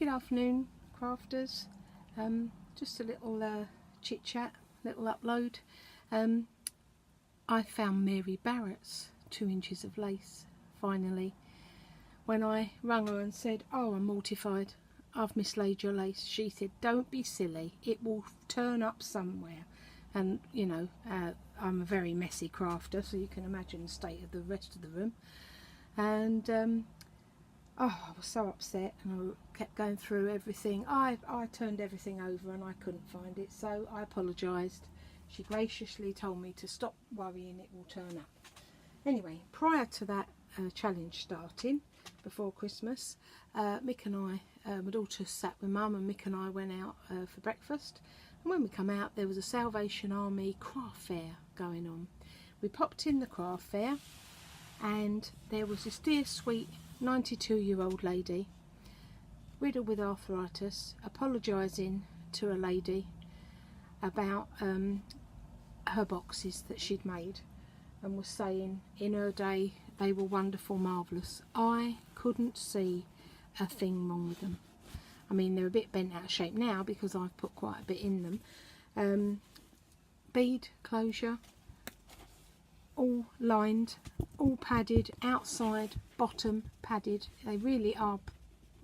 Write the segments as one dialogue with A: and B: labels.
A: Good afternoon, crafters. Just a little chit chat, little upload. I found Mary Barratt's 2 inches of lace finally. When I rung her and said, "Oh, I'm mortified, I've mislaid your lace," she said, "Don't be silly, it will turn up somewhere." And you know, I'm a very messy crafter, so you can imagine the state of the rest of the room. And oh, I was so upset, and I kept going through everything. I turned everything over and I couldn't find it, so I apologised. She graciously told me to stop worrying, it will turn up. Anyway, prior to that challenge starting, before Christmas, Mick and I, my daughter sat with Mum, and Mick and I went out for breakfast. And when we come out, there was a Salvation Army craft fair going on. We popped in the craft fair, and there was this dear sweet 92-year-old lady, riddled with arthritis, apologising to a lady about her boxes that she'd made, and was saying in her day they were wonderful, marvellous. I couldn't see a thing wrong with them. I mean, they're a bit bent out of shape now because I've put quite a bit in them. Bead closure, all lined, all padded, outside, bottom padded. They really are,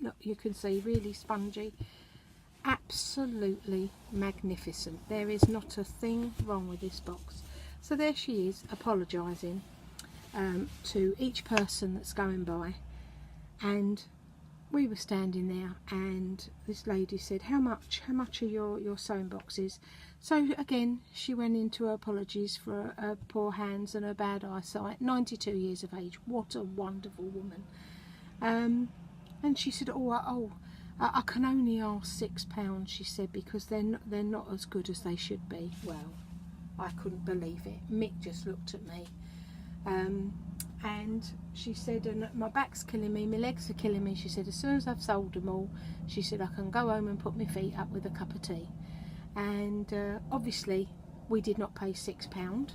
A: look, you can see, really spongy. Absolutely magnificent. There is not a thing wrong with this box. So there she is, apologising to each person that's going by. And we were standing there, and this lady said, how much are your sewing boxes? So again, she went into her apologies for her poor hands and her bad eyesight. 92 years of age. What a wonderful woman. And she said, I can only ask £6, she said, because they're not as good as they should be. Well, I couldn't believe it. Mick just looked at me. And she said, and my back's killing me, my legs are killing me. She said, as soon as I've sold them all, she said, I can go home and put my feet up with a cup of tea. And obviously we did not pay £6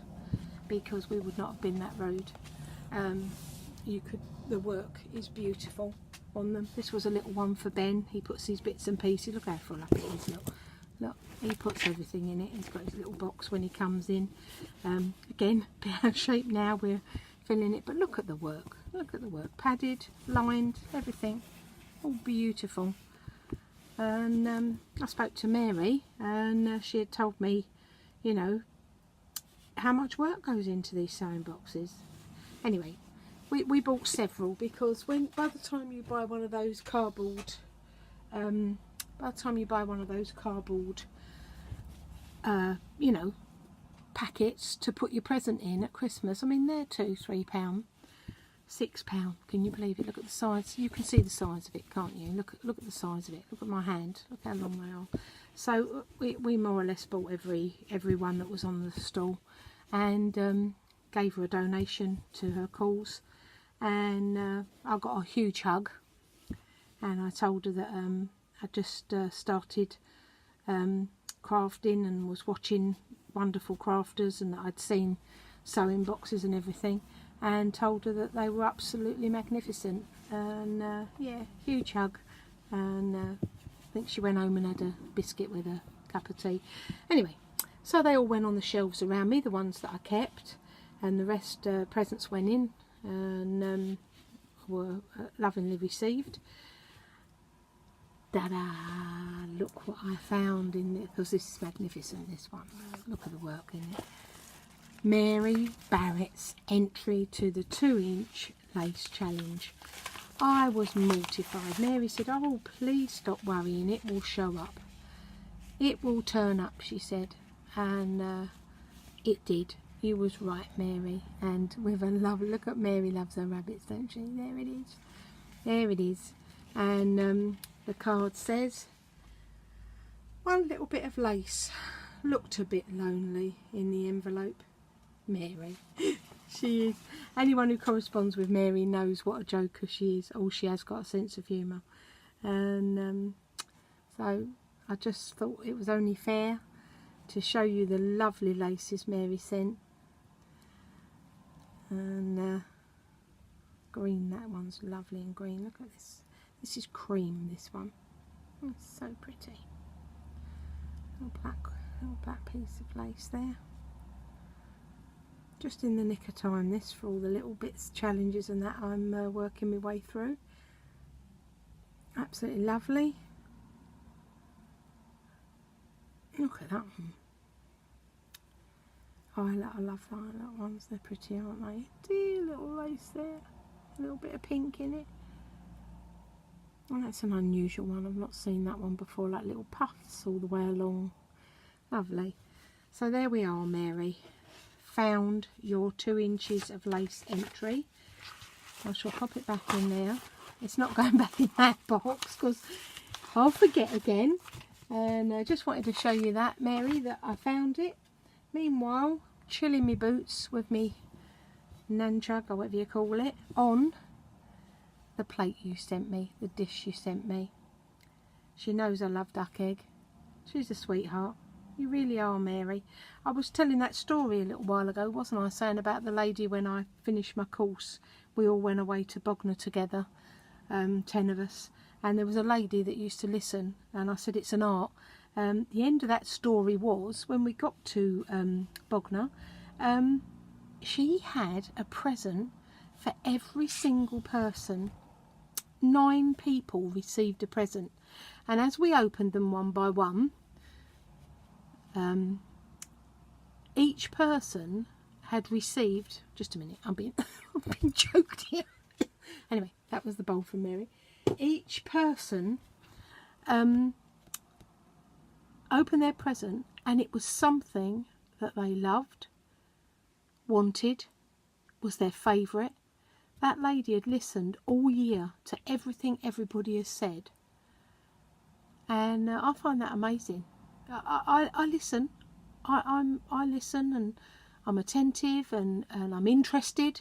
A: because we would not have been that rude. The work is beautiful on them. This was a little one for Ben. He puts these bits and pieces. Look how full up it is. Look, he puts everything in it. He's got his little box when he comes in. Again, a bit out of shape now, we're filling it, but look at the work. Look at the work. Padded, lined, everything. All beautiful. And I spoke to Mary, and she had told me, you know, how much work goes into these sewing boxes. Anyway, we bought several, because by the time you buy one of those cardboard, you know, packets to put your present in at Christmas, I mean, they're £2-3, £6. Can you believe it? Look at the size. You can see the size of it, can't you? Look at the size of it. Look at my hand. Look how long they are. So we more or less bought every one that was on the stall, and gave her a donation to her cause. And I got a huge hug, and I told her that I just started crafting and was watching wonderful crafters, and that I'd seen sewing boxes and everything, and told her that they were absolutely magnificent. And yeah, huge hug. And I think she went home and had a biscuit with a cup of tea. Anyway, so they all went on the shelves around me, the ones that I kept, and the rest presents went in and were lovingly received. Ta-da! Look what I found in it, because this is magnificent, this one. Look at the work in it. Mary Barratt's entry to the 2-inch lace challenge. I was mortified. Mary said, "Oh, please stop worrying, it will show up. It will turn up," she said. And it did. You was right, Mary. And with a love, look at Mary loves her rabbits, don't she? There it is. There it is. And the card says, one little bit of lace looked a bit lonely in the envelope. Mary. She is. Anyone who corresponds with Mary knows what a joker she is. Oh, she has got a sense of humour. And so I just thought it was only fair to show you the lovely laces Mary sent. And green, that one's lovely and green. Look at this. This is cream, this one. It's so pretty. Little black piece of lace there. Just in the nick of time this, for all the little bits, challenges and that I'm working my way through. Absolutely lovely. Look at that one. Oh, I love that ones. They're pretty, aren't they? Dear little lace there. A little bit of pink in it. Well, that's an unusual one. I've not seen that one before. Like little puffs all the way along. Lovely. So there we are, Mary. Found your 2 inches of lace entry. I shall pop it back in there. It's not going back in that box because I'll forget again. And I just wanted to show you that, Mary, that I found it. Meanwhile, chilling my boots with me nunchuck, or whatever you call it, on the plate you sent me, the dish you sent me. She knows I love duck egg. She's a sweetheart. You really are, Mary. I was telling that story a little while ago, wasn't I? Saying about the lady when I finished my course. We all went away to Bognor together, 10 of us. And there was a lady that used to listen. And I said, it's an art. The end of that story was, when we got to Bognor, she had a present for every single person. 9 people received a present. And as we opened them one by one, each person had received, just a minute, I'm being choked here. Anyway, that was the bowl from Mary. Each person opened their present, and it was something that they loved, wanted, was their favourite. That lady had listened all year to everything everybody has said, and I find that amazing. I listen. I listen, and I'm attentive, and I'm interested,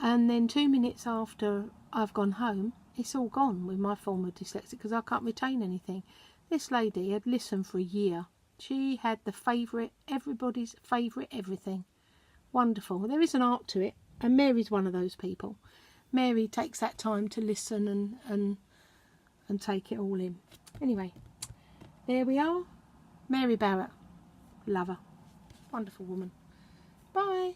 A: and then 2 minutes after I've gone home, it's all gone with my form of dyslexia because I can't retain anything. This lady had listened for a year. She had the favourite, everybody's favourite everything. Wonderful. There is an art to it, and Mary's one of those people. Mary takes that time to listen and take it all in. Anyway, there we are. Mary Barratt. Love her. Wonderful woman. Bye.